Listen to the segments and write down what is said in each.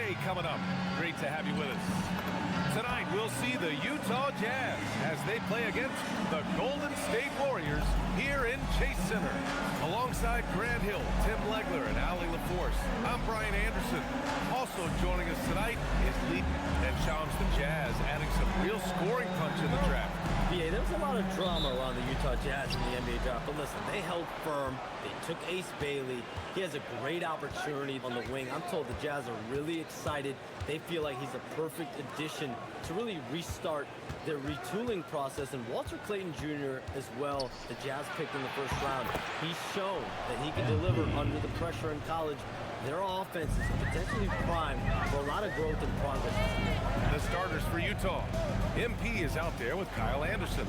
Day coming up. Great to have you with us. Tonight, we'll see the Utah Jazz as they play against the Golden State Warriors here in Chase Center. Alongside Grant Hill, Tim Legler, and Allie LaForce, I'm Brian Anderson. Also joining us tonight is Lee and Shams the Jazz, adding some real scoring punch in the draft. Yeah, there was a lot of drama around the Utah Jazz in the NBA draft, but listen, they held firm. They took Ace Bailey. He has a great opportunity on the wing. I'm told the Jazz are really excited. They feel like he's a perfect addition to really restart their retooling process. And Walter Clayton Jr. as well, the Jazz picked in the first round. He's shown that he can deliver under the pressure in college. Their offense is potentially primed for a lot of growth and progress. The starters for Utah. MP is out there with Kyle Anderson.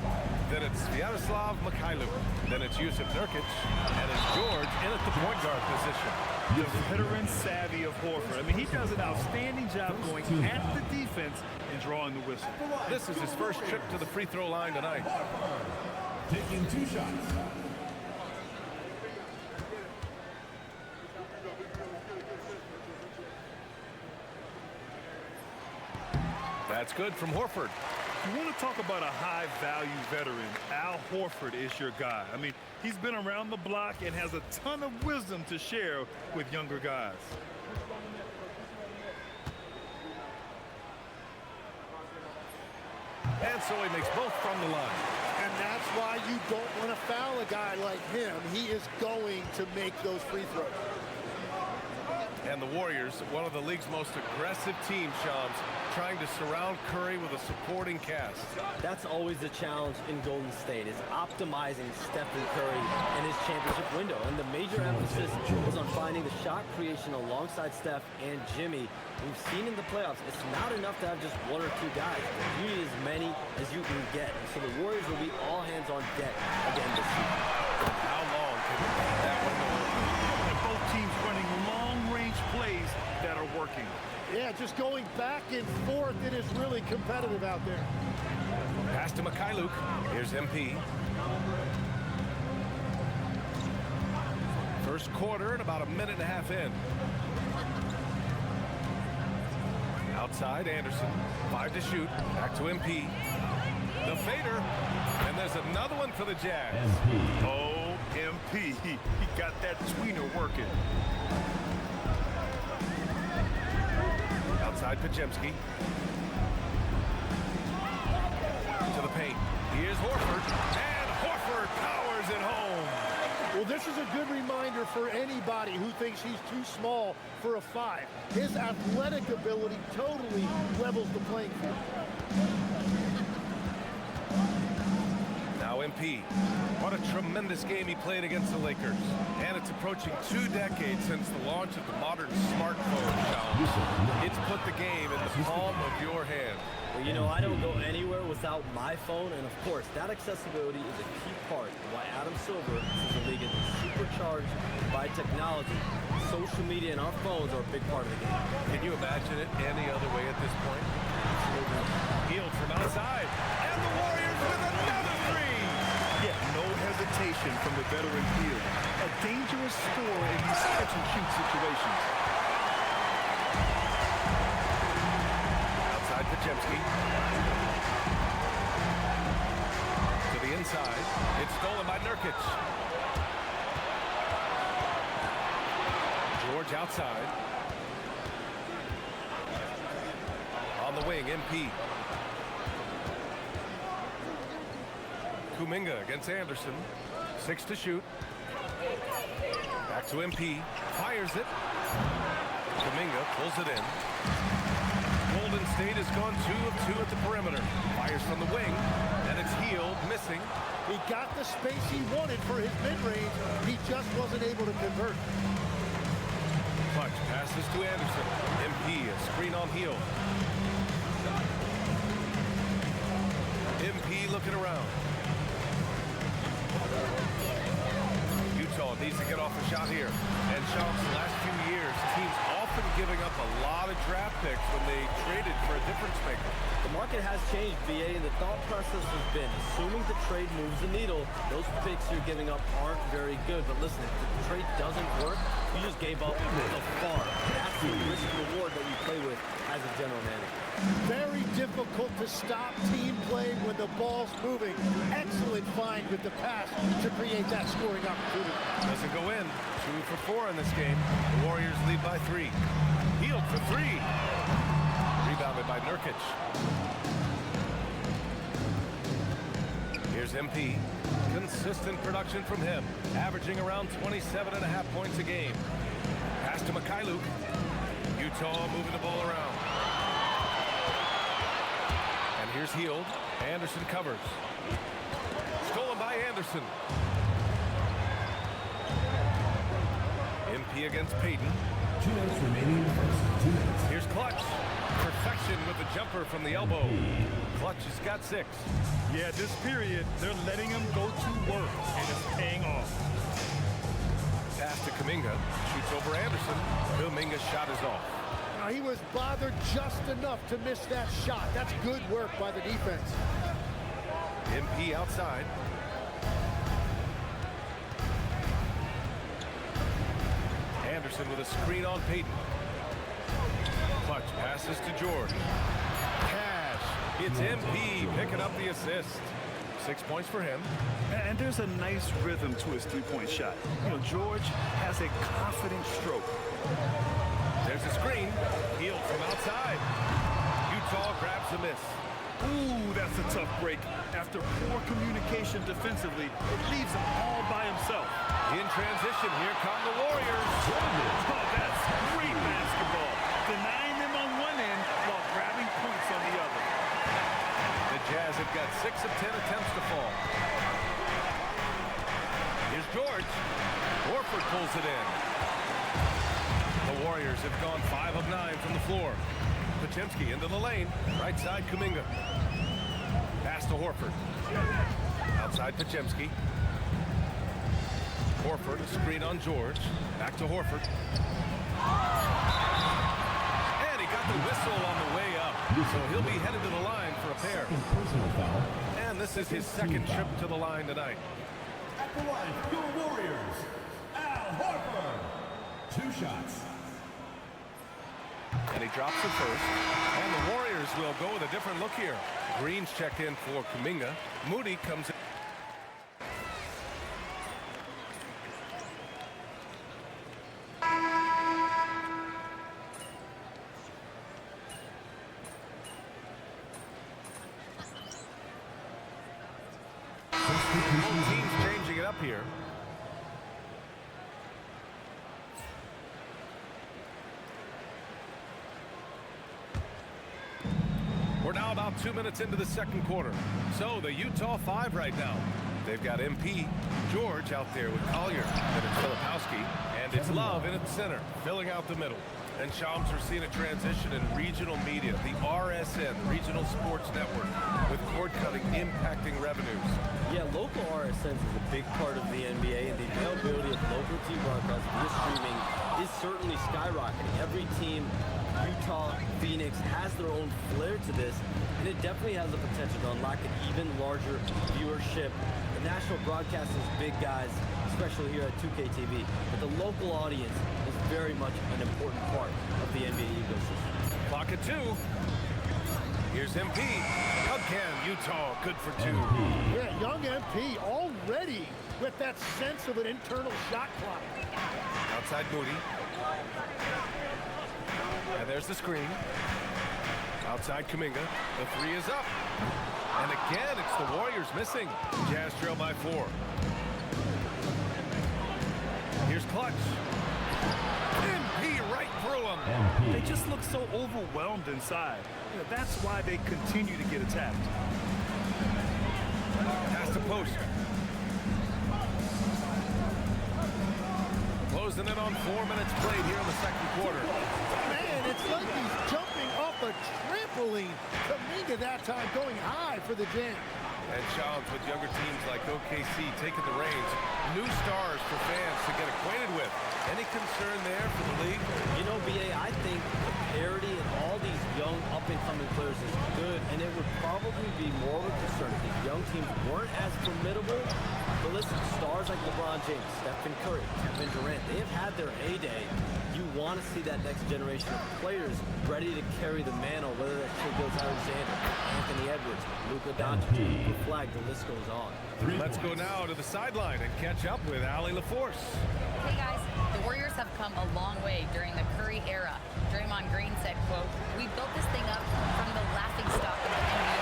Then it's Sviatoslav Mikhailuk. Then it's Yusuf Nurkic. And it's George in at the point guard position. The veteran savvy of Horford. I mean, he does an outstanding job going at the defense and drawing the whistle. This is his first trip to the free throw line tonight. Taking 2 shots. That's good from Horford. You want to talk about a high-value veteran, Al Horford is your guy. I mean, he's been around the block and has a ton of wisdom to share with younger guys. And so he makes both from the line. And that's why you don't want to foul a guy like him. He is going to make those free throws. And the Warriors, one of the league's most aggressive teams, Shams, trying to surround Curry with a supporting cast. That's always the challenge in Golden State, is optimizing Stephen Curry and his championship window. And the major emphasis is on finding the shot creation alongside Steph and Jimmy. We've seen in the playoffs, it's not enough to have just 1 or 2 guys. You need as many as you can get. And so the Warriors will be all hands on deck again this season. How long can that window open? And both teams running long-range plays that are working. Yeah, just going back and forth. It is really competitive out there. Pass to Mikhailuk. Here's MP. First quarter and about a minute and a half in. Outside, Anderson. 5 to shoot. Back to MP. The fader. And there's another one for the Jazz. Oh, MP. He got that tweener working. Outside Pajemski. To the paint. Here's Horford. And Horford powers it home. Well, this is a good reminder for anybody who thinks he's too small for a 5. His athletic ability totally levels the playing field. Now MP. What a tremendous game he played against the Lakers. And it's approaching 2 decades since the launch of the modern smartphone. It's put the game in the palm of your hand. Well, you know, I don't go anywhere without my phone, and of course, that accessibility is a key part of why Adam Silver is a league is supercharged by technology. Social media and our phones are a big part of the game. Can you imagine it any other way at this point? Healed from outside. And the Warriors with another 3. Yeah, no hesitation from the veteran field. A dangerous score in these catch-and-shoot situations. Outside Pajemski. To the inside. It's stolen by Nurkic. George outside. On the wing, MP. Kuminga against Anderson. 6 to shoot. Back to MP. Fires it. Kuminga pulls it in. Golden State has gone 2 of 2 at the perimeter. Fires from the wing. And it's Healed, missing. He got the space he wanted for his mid-range. He just wasn't able to convert. Clutch passes to Anderson. MP, a screen on Healed. MP looking around. Utah needs to get off a shot here. And Shams, the last few years, teams often giving up a lot of draft picks when they traded for a difference maker. The market has changed, BA, and the thought process has been, assuming the trade moves the needle, those picks you're giving up aren't very good. But listen, if the trade doesn't work, you just gave up the farm. That's the risk reward that you play with difficult to stop team play when the ball's moving. Excellent find with the pass to create that scoring opportunity. Doesn't go in. 2 for 4 in this game. The Warriors lead by 3. Hield for 3. Rebounded by Nurkic. Here's MP. Consistent production from him, averaging around 27.5 points a game. Pass to Mikhailuk. Utah moving the ball around. And here's Hield. Anderson covers. Stolen by Anderson. MP against Payton. 2 minutes remaining in the first. 2 minutes. Here's Clutch. Perfection with the jumper from the elbow. Clutch has got 6. Yeah, this period, they're letting him go to work, and it's paying off. Pass to Kuminga. Shoots over Anderson. Kuminga's shot is off. Now, he was bothered just enough to miss that shot. That's good work by the defense. MP outside. Anderson with a screen on Payton. Clutch passes to George. Cash. It's MP picking up the assist. 6 points for him. And there's a nice rhythm to his three-point shot. You know, George has a confident stroke. There's a screen. Hield from outside. Utah grabs a miss. Ooh, that's a tough break. After poor communication defensively, it leaves him all by himself. In transition, here come the Warriors. Oh, that's great basketball. Denying them on one end while grabbing points on the other. The Jazz have got 6 of 10 attempts to fall. Here's George. Horford pulls it in. The Warriors have gone 5 of 9 from the floor. Podziemski into the lane. Right side, Kuminga. Pass to Horford. Outside Podziemski. Horford, a screen on George. Back to Horford. And he got the whistle on the way up. So he'll be headed to the line for a pair. Personal foul. And this is his second trip to the line tonight. At the line, your Warriors, Al Horford. 2 shots. And he drops it first. And the Warriors will go with a different look here. Green's checked in for Kuminga. Moody comes in. Both teams changing it up here. We're now about 2 minutes into the second quarter. So the Utah 5 right now. They've got MP, George out there with Collier, and it's Filipowski, and it's Love in at the center, filling out the middle. And Shams are seeing a transition in regional media, the RSN, the Regional Sports Network, with cord cutting impacting revenues. Yeah, local RSNs is a big part of the NBA, and the availability of local team broadcasts via streaming is certainly skyrocketing. Every team, Utah, Phoenix, has their own flair to this, and it definitely has the potential to unlock an even larger viewership. The national broadcast is big, guys, especially here at 2K TV, but the local audience is very much an important part of the NBA ecosystem. Clock at 2. Here's MP. Again, Utah good for 2. Yeah, young MP already with that sense of an internal shot clock. Outside Moody. And there's the screen. Outside Kuminga. The 3 is up. And again, it's the Warriors missing. Jazz trail by 4. Here's Clutch. MP right through him. They just look so overwhelmed inside. You know, that's why they continue to get attacked. Pass to post. Closing in on 4 minutes played here in the second quarter. Man, it's like he's jumping off a trampoline. Kuminga that time going high for the jam. And Shams with younger teams like OKC taking the reins. New stars for fans to get acquainted with. Any concern there for the league? You know, BA, I think the parity in all these young up-and-coming players is good, and it would probably be more of a concern if these young teams weren't as formidable. But listen, stars like LeBron James, Stephen Curry, Kevin Durant, they have had their heyday You want to see that next generation of players ready to carry the mantle, whether that's Shai Alexander, Anthony Edwards, Luka Doncic, Cooper Flag, the list goes on. Let's go now to the sideline and catch up with Allie LaForce. Hey guys, the Warriors have come a long way during the Curry era. Draymond Green said, quote, "We built this thing up from the laughing stock of the NBA.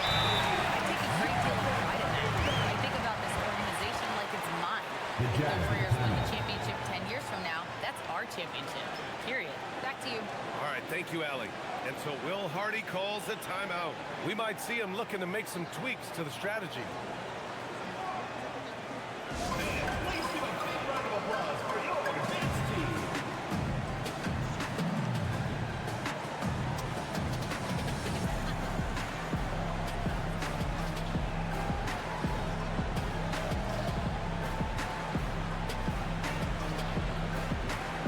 I take a great deal of pride in that. I think about this organization like it's mine. If the Warriors win the championship 10 years from now, that's our championship, period." Back to you. All right, thank you, Allie. And so Will Hardy calls the timeout. We might see him looking to make some tweaks to the strategy. Please give a big round of applause for your dance team.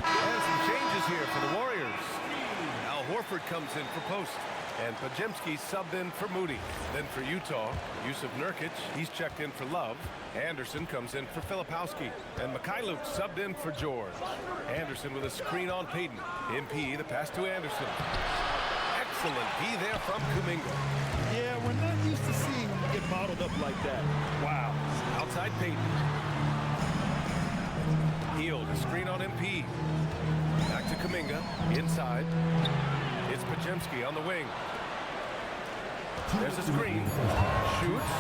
And some changes here for the Warriors. Al Horford comes in for post. And Podziemski subbed in for Moody. Then for Utah, Yusuf Nurkic, he's checked in for Love. Anderson comes in for Filipowski. And Mikhailuk subbed in for George. Anderson with a screen on Payton. MP, the pass to Anderson. Excellent D there from Kuminga. Yeah, we're not used to seeing him get bottled up like that. Wow. Outside Payton. Healed, a screen on MP. Back to Kuminga, inside. It's Podziemski on the wing. There's a screen. Shoots.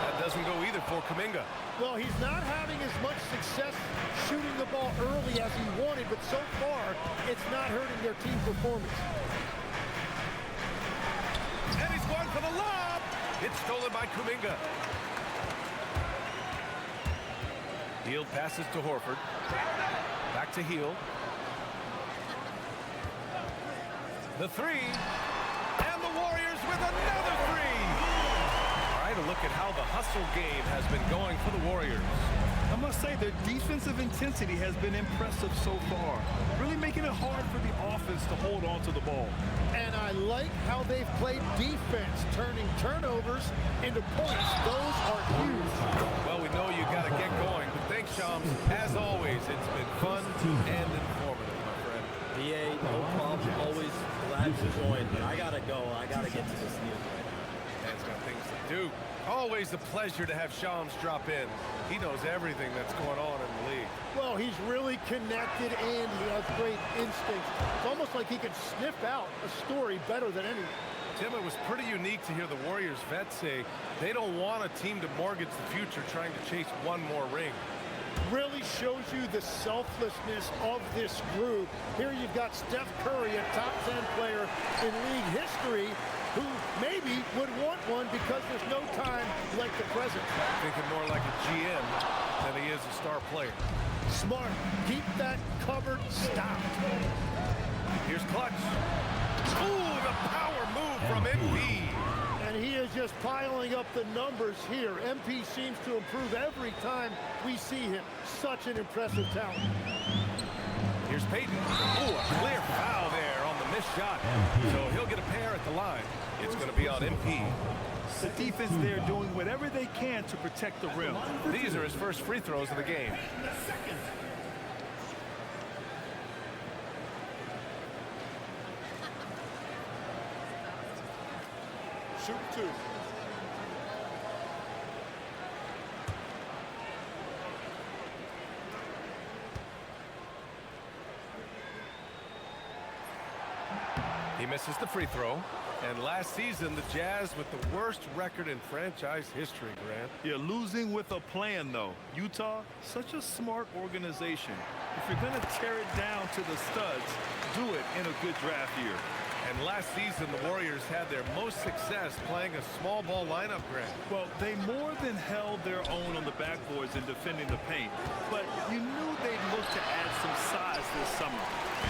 That doesn't go either for Kuminga. Well, he's not having as much success shooting the ball early as he wanted, but so far, it's not hurting their team performance. And he's going for the lob. It's stolen by Kuminga. Hield passes to Horford. Back to Hield. The three. And the Warriors with another three. All right, a look at how the hustle game has been going for the Warriors. I must say their defensive intensity has been impressive so far, really making it hard for the offense to hold on to the ball. And I like how they've played defense, turning turnovers into points. Those are huge. Well, we know you got to get going, but thanks, Shams. As always, it's been fun and informative, my friend. BA, no problem. Always glad to join, but I gotta go. I gotta get to this news right now. Man's got things to do. Always a pleasure to have Shams drop in. He knows everything that's going on in the league. Well, he's really connected and he has great instincts. It's almost like he can sniff out a story better than anyone. Tim, it was pretty unique to hear the Warriors vets say they don't want a team to mortgage the future trying to chase one more ring. Really shows you the selflessness of this group. Here you've got Steph Curry, a top 10 player in league history, who maybe would want one because there's no time like the present. Thinking more like a GM than he is a star player. Smart. Keep that covered stopped. Here's Clutch. Ooh, the power move from MP. And he is just piling up the numbers here. MP seems to improve every time we see him. Such an impressive talent. Here's Payton. Ooh, a clear foul there on the missed shot. So he'll get a pair at the line. It's going to be on MP. The defense there doing whatever they can to protect the rim. These are his first free throws of the game. Shoot two. He misses the free throw. And last season, the Jazz with the worst record in franchise history, Grant. You're losing with a plan, though. Utah, such a smart organization. If you're going to tear it down to the studs, do it in a good draft year. And last season, the Warriors had their most success playing a small ball lineup, Grant. Well, they more than held their own on the backboards in defending the paint. But you knew they'd look to add some size this summer.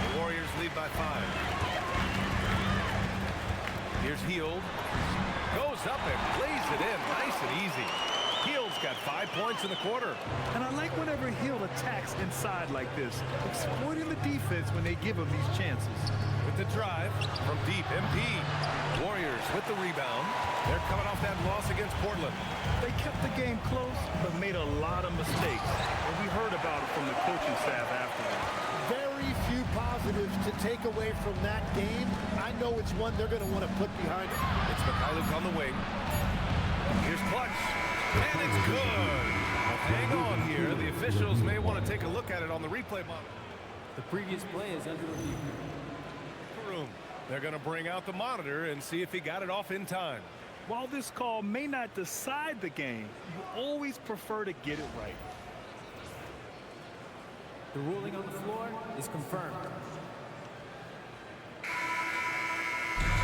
The Warriors lead by 5. Here's Hield. Goes up and lays it in nice and easy. Hield's got 5 points in the quarter. And I like whenever Hield attacks inside like this, exploiting the defense when they give him these chances. With the drive from deep, MP. Warriors with the rebound. They're coming off that loss against Portland. They kept the game close, but made a lot of mistakes. And we heard about it from the coaching staff afterwards. Very very few positives to take away from that game. I know it's one they're going to want to put behind them. It's Mikhailuk on the wing. Here's Clutch, and it's good. Hang on here. The officials may want to take a look at it on the replay monitor. The previous play is under review. Room. They're going to bring out the monitor and see if he got it off in time. While this call may not decide the game, you always prefer to get it right. The ruling on the floor is confirmed.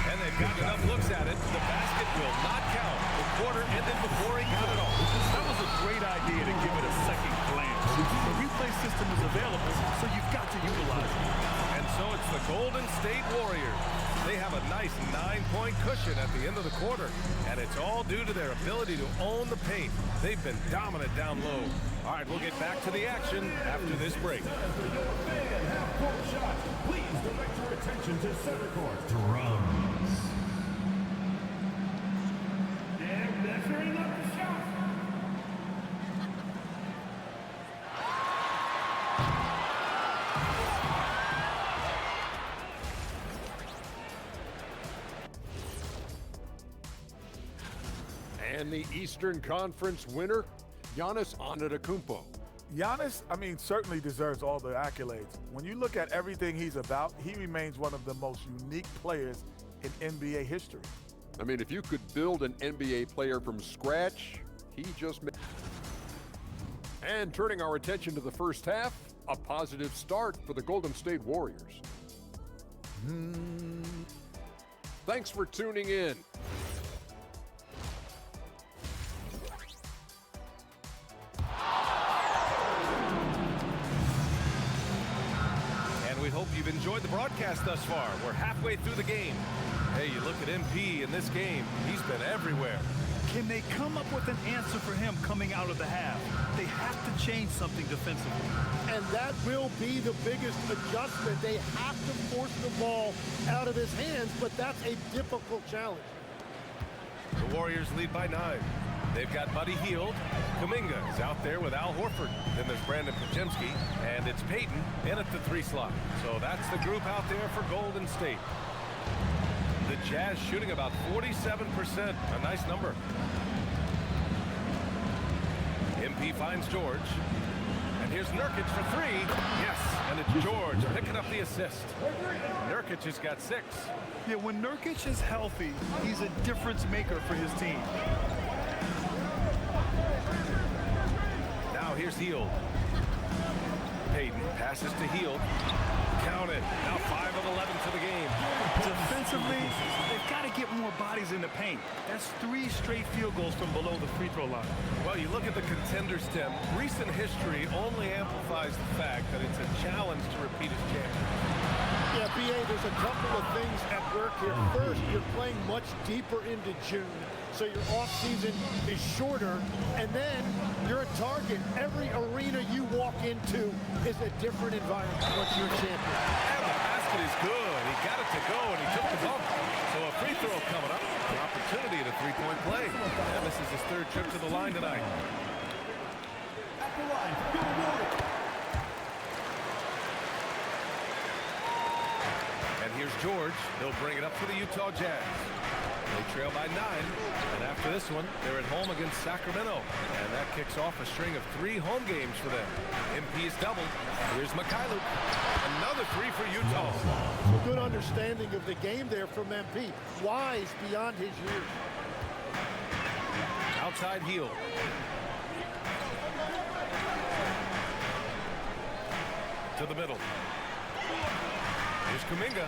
And they've got enough looks at it. The basket will not count. The quarter ended before he got it off. That was a great idea to give it a second glance. The replay system is available, so you've got to utilize it. And so it's the Golden State Warriors. They have a nice 9-point cushion at the end of the quarter, and it's all due to their ability to own the paint. They've been dominant down low. All right, we'll get back to the action after this break. Half-court shots. Please direct your attention to center court. Drums. And measuring up the shot. And the Eastern Conference winner, Giannis Antetokounmpo. Giannis, I mean, certainly deserves all the accolades. When you look at everything he's about, he remains one of the most unique players in NBA history. I mean, if you could build an NBA player from scratch, he just made. And turning our attention to the first half, a positive start for the Golden State Warriors. Thanks for tuning in. We hope you've enjoyed the broadcast thus far. We're halfway through the game. Hey, you look at MP in this game. He's been everywhere. Can they come up with an answer for him coming out of the half? They have to change something defensively. And that will be the biggest adjustment. They have to force the ball out of his hands, but that's a difficult challenge. The Warriors lead by 9. They've got Buddy Hield. Kuminga is out there with Al Horford. Then there's Brandon Podziemski, and it's Payton in at the 3 slot. So that's the group out there for Golden State. The Jazz shooting about 47%, a nice number. MP finds George. And here's Nurkic for 3. Yes, and it's George picking up the assist. Nurkic has got 6. Yeah, when Nurkic is healthy, he's a difference maker for his team. Now here's Hield. Payton passes to Hield. Count it. Now 5 of 11 for the game. Defensively, they've got to get more bodies in the paint. That's 3 straight field goals from below the free throw line. Well, you look at the contenders, Tim. Recent history only amplifies the fact that it's a challenge to repeat as champion. Yeah, B.A., there's a couple of things at work here. First, you're playing much deeper into June, so your offseason is shorter, and then you're a target. Every arena you walk into is a different environment once you're a champion. And the basket is good. He got it to go, and he took the bump. So a free throw coming up. An opportunity at a 3-point play. And this is his 3rd trip to the line tonight. At the line, go Warriors. And here's George. He'll bring it up for the Utah Jazz. They trail by 9, and after this one, they're at home against Sacramento. And that kicks off a string of 3 home games for them. MP is doubled. Here's Mikhailuk. Another 3 for Utah. Good understanding of the game there from MP. Wise beyond his years. Outside Hield. To the middle. Here's Kuminga.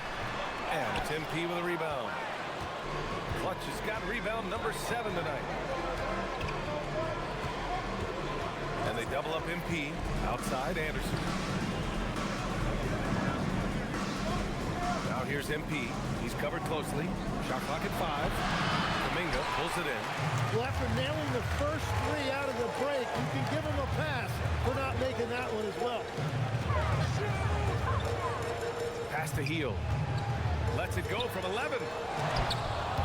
And it's MP with a rebound. Clutch has got rebound number 7 tonight. And they double up MP. Outside Anderson. Now here's MP. He's covered closely. Shot clock at 5. Kuminga pulls it in. Well, after nailing the first 3 out of the break, you can give him a pass for not making that one as well. Pass to Hield. Lets it go from 11.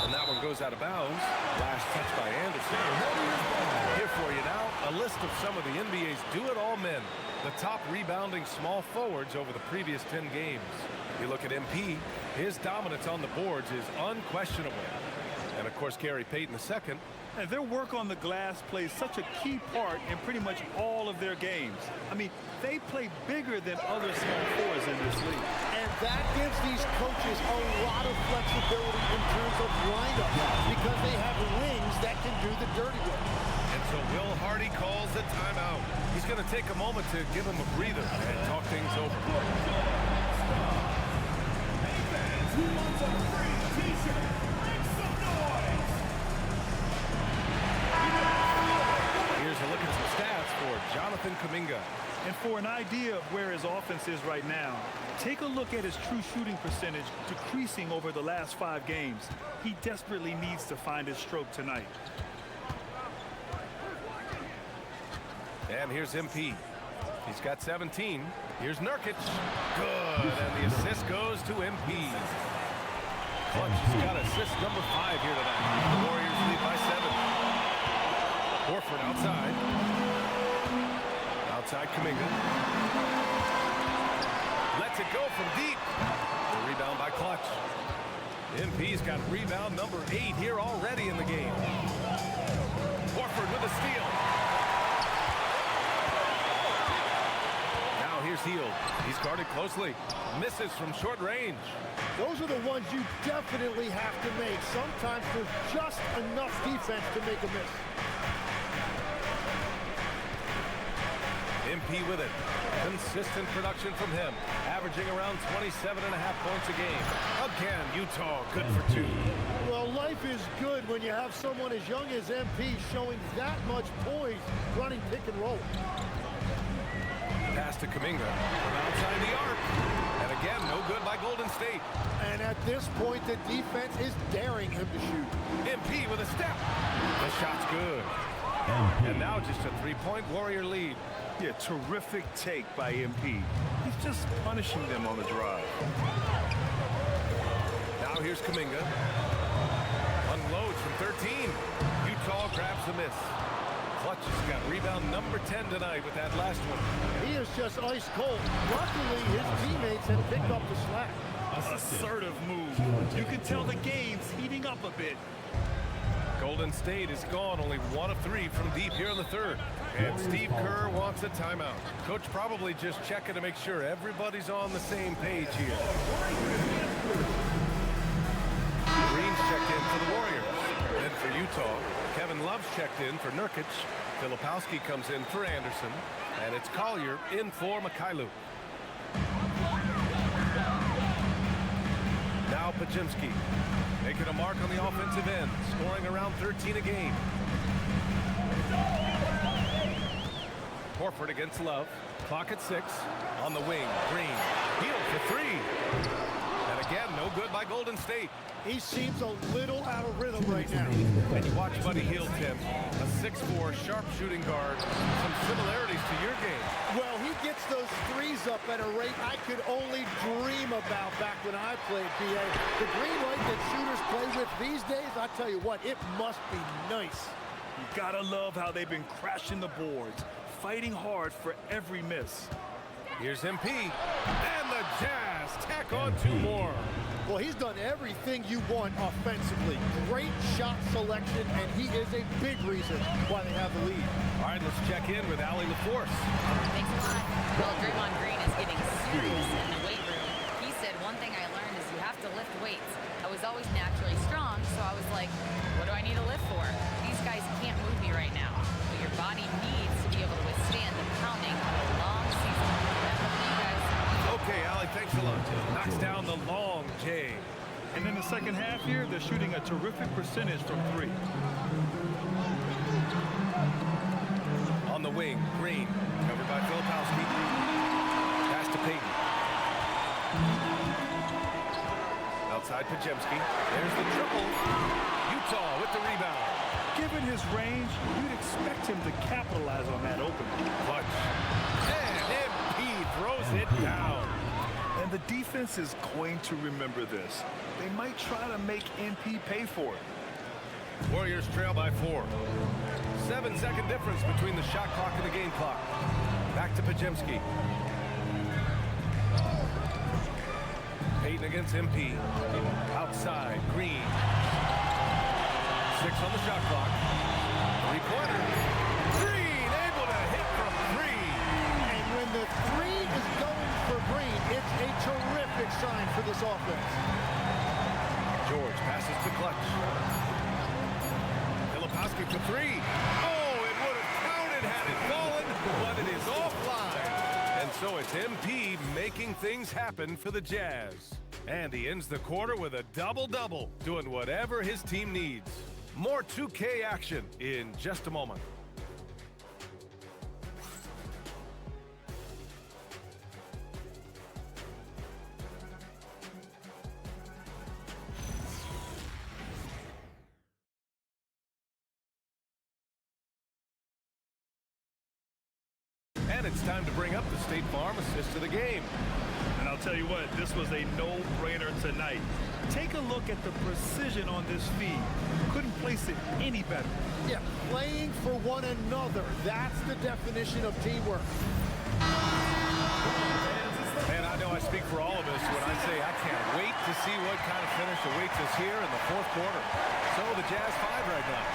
And that one goes out of bounds. Last touch by Anderson. Here for you now, a list of some of the NBA's do-it-all men, the top rebounding small forwards over the previous 10 games. You look at MP, his dominance on the boards is unquestionable. And, of course, Gary Payton II. And their work on the glass plays such a key part in pretty much all of their games. I mean, they play bigger than other small forwards in this league. And that gives these coaches a lot of flexibility in terms of lineup because they have wings that can do the dirty work. And so Will Hardy calls the timeout. He's going to take a moment to give him a breather and talk things over. Hey fans, who wants a free t-shirt? Make some noise! Here's a look at some stats for Jonathan Kuminga. And for an idea of where his offense is right now, take a look at his true shooting percentage decreasing over the last 5 games. He desperately needs to find his stroke tonight. And here's MP. He's got 17. Here's Nurkic. Good. And the assist goes to MP. Clutch has got assist number 5 here tonight. The Warriors lead by 7. Horford outside. Outside Kuminga. Lets it go from deep. The rebound by Clutch. MP's got rebound number 8 here already in the game. Horford with a steal. Here's Hield. He's guarded closely. Misses from short range. Those are the ones you definitely have to make. Sometimes there's just enough defense to make a miss. MP with it. Consistent production from him. Averaging around 27.5 points a game. Again, Utah good for 2. Well, life is good when you have someone as young as MP showing that much poise running pick and roll. Pass to Kuminga from outside the arc. And again, no good by Golden State. And at this point, the defense is daring him to shoot. MP with a step. The shot's good. And now just a 3-point Warrior lead. Yeah, terrific take by MP. He's just punishing them on the drive. Now here's Kuminga. Unloads from 13. Utah grabs the miss. Clutch has got rebound number 10 tonight with that last one. He is just ice cold. Luckily, his teammates have picked up the slack. Assertive move. You can tell the game's heating up a bit. Golden State is gone, only 1 of 3 from deep here in the third. And Steve Kerr wants a timeout. Coach probably just checking to make sure everybody's on the same page here. Green's checked in for the Warriors. Then for Utah, Kevin Love's checked in for Nurkic. Filipowski comes in for Anderson. And it's Collier in for Mikhailuk. Now Pajemski making a mark on the offensive end, scoring around 13 a game. Horford against Love. Clock at 6. On the wing, Green. Hield for 3. And again, no good by Golden State. He seems a little out of rhythm right now. And you watch Buddy Hield, Tim. A 6'4", sharp shooting guard. Some similarities to your game. Well, he gets those threes up at a rate I could only dream about back when I played, BA. The green light that shooters play with these days, I tell you what, it must be nice. You gotta love how they've been crashing the boards, fighting hard for every miss. Here's MP. And the Jazz tack on 2 more. Well, he's done everything you want offensively. Great shot selection, and he is a big reason why they have the lead. All right, let's check in with Allie LaForce. Thanks a lot. Well, Draymond Green is getting serious in the weight room. He said, one thing I learned is you have to lift weights. I was always naturally strong, so I was like, what do I need to lift for? These guys can't move me right now. But your body needs to be able to withstand the pounding of a long season. That's up to you guys. Okay, Allie, thanks a lot. Knocks down the long J. And in the second half here, they're shooting a terrific percentage from 3. On the wing, Green, covered by Filipowski. Pass to Payton. Outside Pajemski. There's the triple. Utah with the rebound. Given his range, you'd expect him to capitalize on that opening. Clutch. And MP throws it down. And the defense is going to remember this. They might try to make MP pay for it. Warriors trail by 4. 7-second difference between the shot clock and the game clock. Back to Pajemski. Payton against MP. Outside, Green. 6 on the shot clock. 3-pointer. Green able to hit from 3. And when the 3 is going for Green, it's a terrific sign for this offense. George passes to Clutch. Filipowski for 3. Oh, it would have counted had it fallen, but it is offline. And so it's MP making things happen for the Jazz. And he ends the quarter with a double-double, doing whatever his team needs. More 2K action in just a moment. And it's time to bring up the State Farm assist of the game. And I'll tell you what, this was a no-brainer tonight. Take a look at the precision on this feed. Couldn't place it any better. Yeah, playing for one another. That's the definition of teamwork. And I know I speak for all of us when I say I can't wait to see what kind of finish awaits us here in the fourth quarter. So the Jazz 5 right now.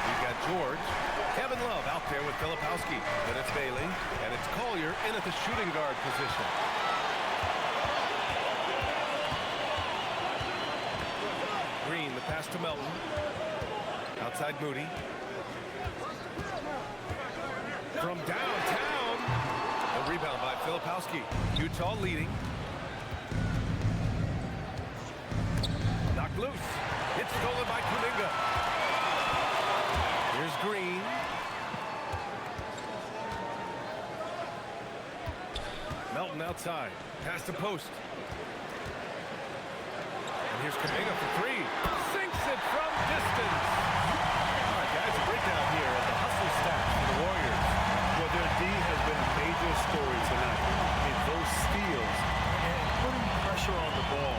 We've got George, Kevin Love out there with Filipowski. Then it's Bailey, and it's Collier in at the shooting guard position. Green, the pass to Melton. Outside Moody. From downtown. A rebound by Filipowski. Utah leading. Knocked loose. It's stolen by Kuminga. Here's Green. Melton outside. Pass to post. And here's Kuminga for 3. Sinks it from distance. All right, guys, a breakdown here of the hustle stats for the Warriors. Well, their D has been a major story tonight. In those steals and putting pressure on the ball,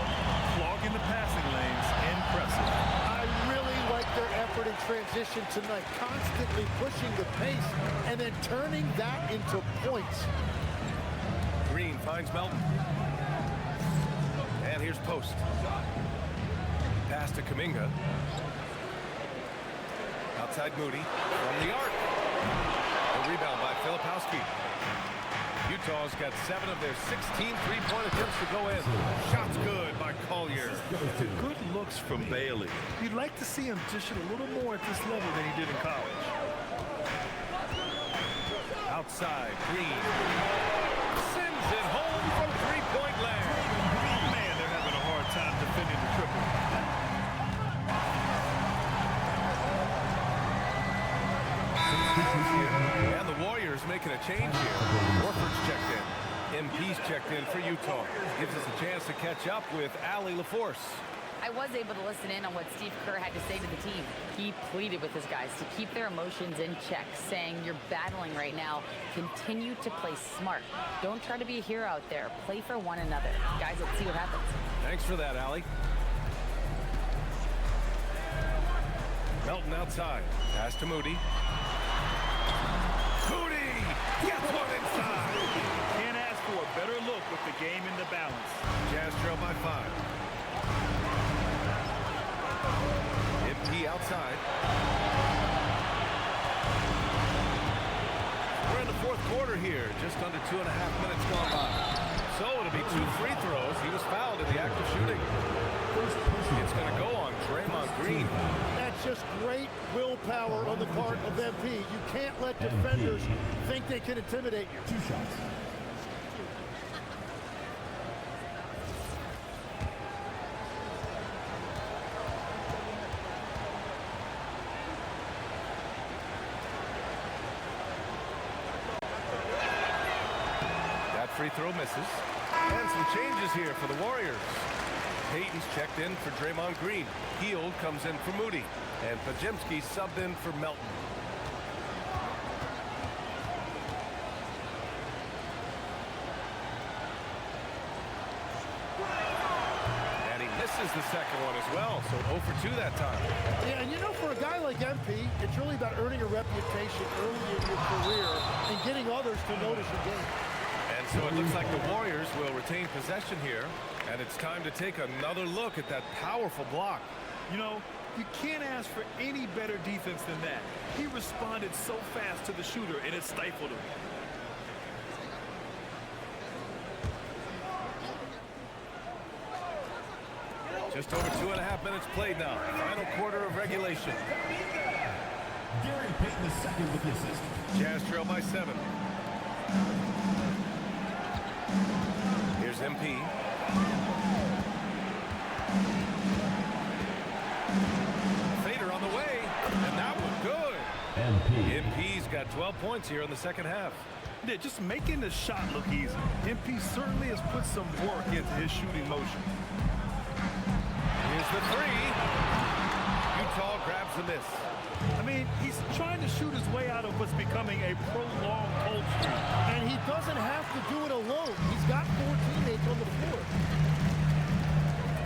clogging the passing lanes, impressive. I really like their effort in transition tonight, constantly pushing the pace and then turning that into points. Green finds Melton. And here's post. Pass to Kuminga. Outside Moody from the arc. A rebound by Filipowski. Utah's got 7 of their 16 three-point attempts to go in. Shots good by Collier. Good looks from Bailey. You'd like to see him dish it a little more at this level than he did in college. Outside, Green. Sends it home from three-point land. Man, they're having a hard time defending the triple. And the Warriors making a change here. Horford's checked in. MP's checked in for Utah. Gives us a chance to catch up with Allie LaForce. I was able to listen in on what Steve Kerr had to say to the team. He pleaded with his guys to keep their emotions in check, saying, you're battling right now. Continue to play smart. Don't try to be a hero out there. Play for one another. Guys, let's see what happens. Thanks for that, Allie. Melton outside. Pass to Moody. Moody gets one inside. Can't ask for a better look with the game in the balance. Jazz trail by 5. MP outside. We're in the fourth quarter here. Just under 2.5 minutes gone by. So it'll be 2 free throws. He was fouled in the act of shooting. It's going to go on Draymond Green. That's just great willpower on the part of MP. You can't let defenders think they can intimidate you. 2 shots. That free throw misses. And some changes here for the Warriors. Payton's checked in for Draymond Green. Hield comes in for Moody. And Pajemski subbed in for Melton. And he misses the second one as well, so 0 for 2 that time. Yeah, and you know, for a guy like MP, it's really about earning a reputation early in your career and getting others to notice your game. And so it looks like the Warriors will retain possession here, and it's time to take another look at that powerful block. You know, you can't ask for any better defense than that. He responded so fast to the shooter, and it stifled him. Just over 2.5 minutes played now. Final quarter of regulation. Gary Payton II with the assist. Jazz trail by 7. Here's MP. Fader on the way, and that was good. MP's got 12 points here in the second half. Yeah, just making the shot look easy. MP certainly has put some work into his shooting motion. Here's the 3. Utah grabs the miss. I mean, he's trying to shoot his way out of what's becoming a prolonged cold streak. And he doesn't have to do it alone. He's got 4 teammates on the floor.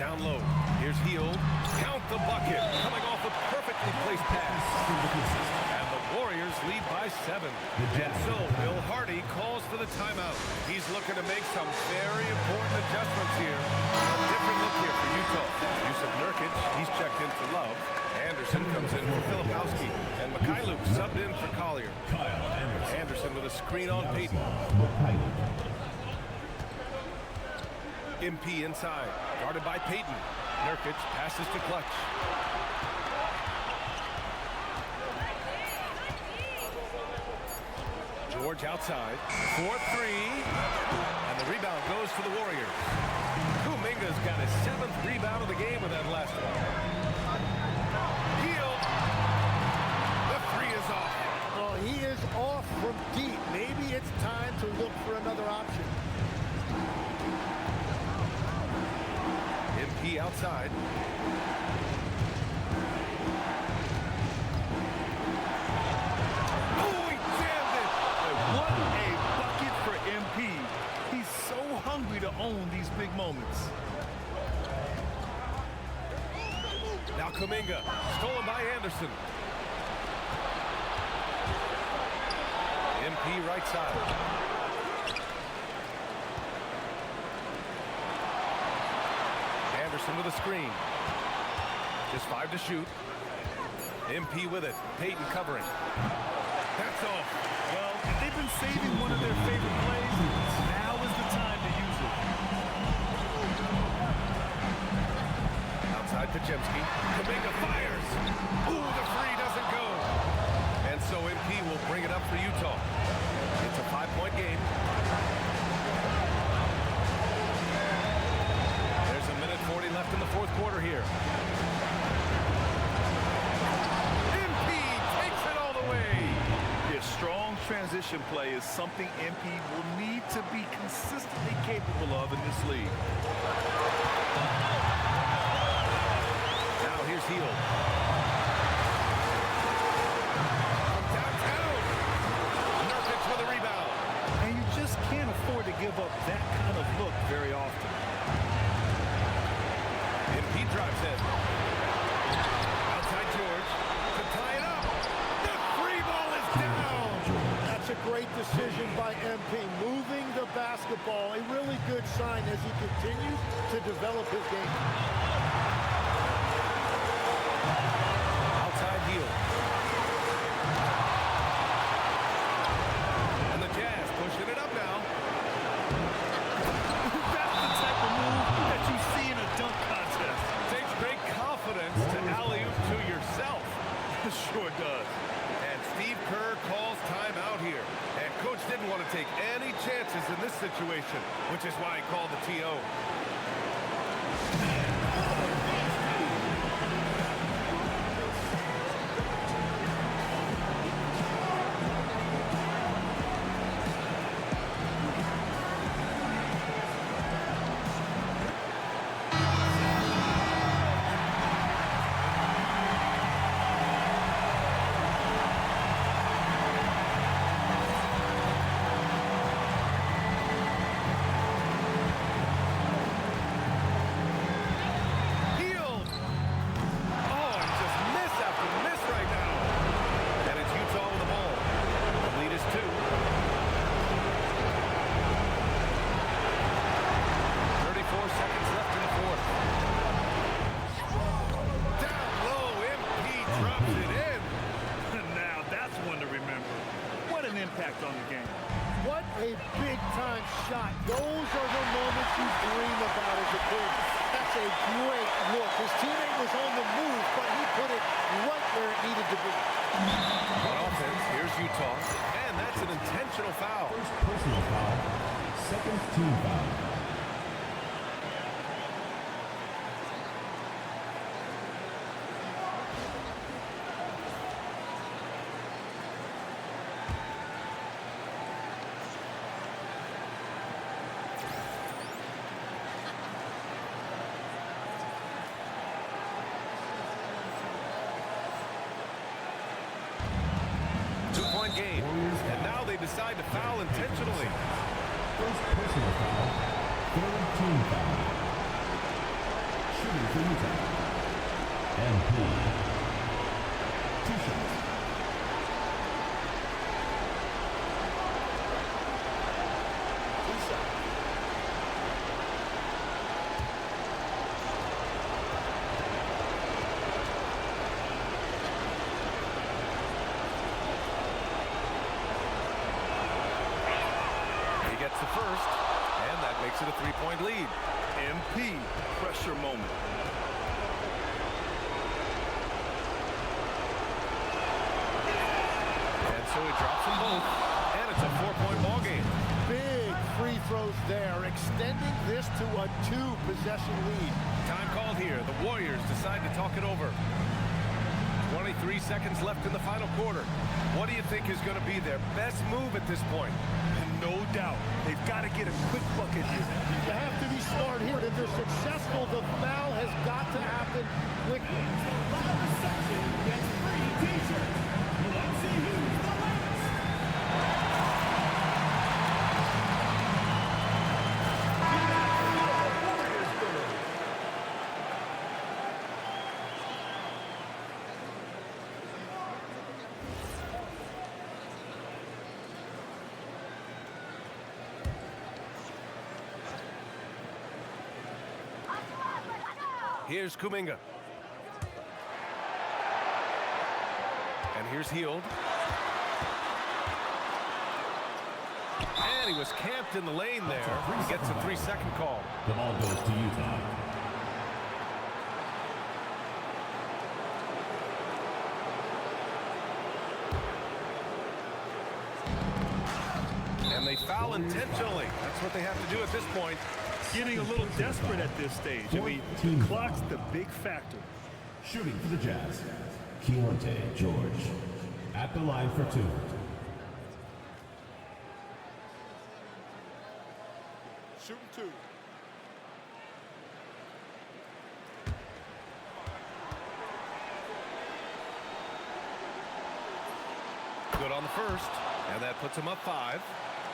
Down low. Here's Hield. Count the bucket. Coming off a perfectly placed pass. And the Warriors lead by 7. And so Will Hardy calls for the timeout. He's looking to make some very important adjustments here. A different look here for Utah. Yusuf Nurkic, he's checked in for Love. Anderson comes in for Filipowski. And Mikhailuk subbed in for Collier. Anderson with a screen on Payton. MP inside, guarded by Payton. Nurkic passes to Clutch. George outside, 4-3, and the rebound goes to the Warriors. Kuminga's got his 7th rebound of the game with that last one. Hield, the 3 is off. Oh, he is off from deep. Maybe it's time to look for another option. MP outside. Oh, he jammed it! What a bucket for MP. He's so hungry to own these big moments. Now Kuminga, stolen by Anderson. MP right side. Anderson with a screen. Just 5 to shoot. MP with it. Payton covering. That's off. Well, if they've been saving one of their favorite plays, now is the time to use it. Outside Pajemski. Kuminga fires. Ooh, the 3 doesn't go. And so MP will bring it up for Utah. It's a 5-point game. There's a minute 40 left in the fourth quarter here. MP takes it all the way. Yeah, strong transition play is something MP will need to be consistently capable of in this league. Now here's Hield. From downtown. Nurkic with a rebound. And you just can't afford to give up that kind of look very often. MP drives in. Outside George to tie it up. The 3 ball is down. That's a great decision by MP. Moving the basketball, a really good sign as he continues to develop his game. Outside Hield. And the Jazz pushing it up now. That's the type of move that you see in a dunk contest. Takes great confidence to alley-oop to yourself. Sure does. And Steve Kerr calls timeout here. And coach didn't want to take any chances in this situation, which is why he called the TO. drops it in. Now that's one to remember. What an impact on the game. What a big-time shot. Those are the moments you dream about as a kid. That's a great look. His teammate was on the move, but he put it right where it needed to be. On offense, here's Utah, and that's an intentional foul. First personal foul, second team foul. Two-point game, and now they decide to foul intentionally. First personal foul, third team foul. Shooting for Utah. MP. 2 shots. He gets the first, and that makes it a 3-point lead. MP, pressure moment. And so he drops them both, and it's a 4-point ball game. Big free throws there, extending this to a 2-possession lead. Time called here. The Warriors decide to talk it over. 23 seconds left in the final quarter. What do you think is going to be their best move at this point? And no doubt, they've got to get a quick bucket here. You have to be smart here. If they're successful, the foul has got to happen quickly. Here's Kuminga. And here's Hield. And he was camped in the lane there. He gets a 3-second call. The ball goes to Utah. And they foul intentionally. That's what they have to do at this point. Getting a little desperate at this stage. I mean, the clock's the big factor. Shooting for the Jazz, Keyonte George. At the line for 2. Shooting 2. Good on the first, and that puts him up 5.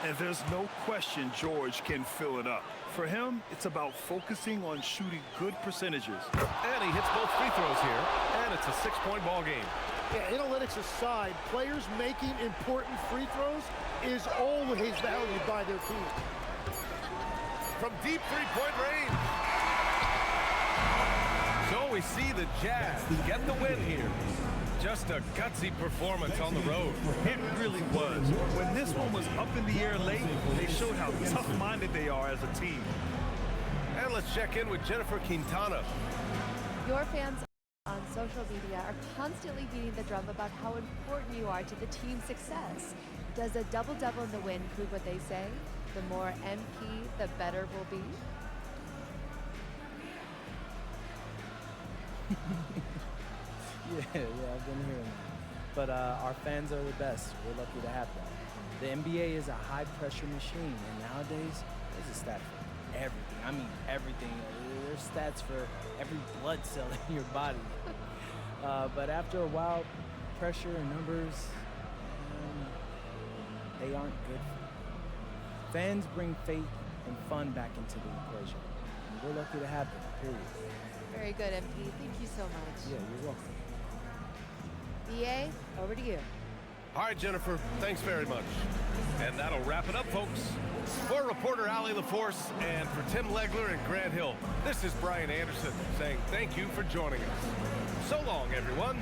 And there's no question George can fill it up. For him, it's about focusing on shooting good percentages. And he hits both free throws here, and it's a 6-point ball game. Yeah, analytics aside, players making important free throws is always valued by their team. From deep 3-point range. So we see the Jazz get the win here. Just a gutsy performance on the road. It really was. When this one was up in the air late, they showed how tough-minded they are as a team. And let's check in with Jennifer Quintana. Your fans on social media are constantly beating the drum about how important you are to the team's success. Does a double-double in the win prove what they say? The more MP, the better we'll be? Yeah, I've been hearing that. But our fans are the best. We're lucky to have them. The NBA is a high-pressure machine, and nowadays, there's a stat for everything. I mean, everything. There's stats for every blood cell in your body. But after a while, pressure and numbers, they aren't good for you. Fans bring faith and fun back into the equation. And we're lucky to have them, period. Very good, MP. Thank you so much. Yeah, you're welcome. BA, over to you. All right, Jennifer, thanks very much. And that'll wrap it up, folks. For reporter Allie LaForce and for Tim Legler and Grant Hill, this is Brian Anderson saying thank you for joining us. So long, everyone.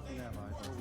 talking that much.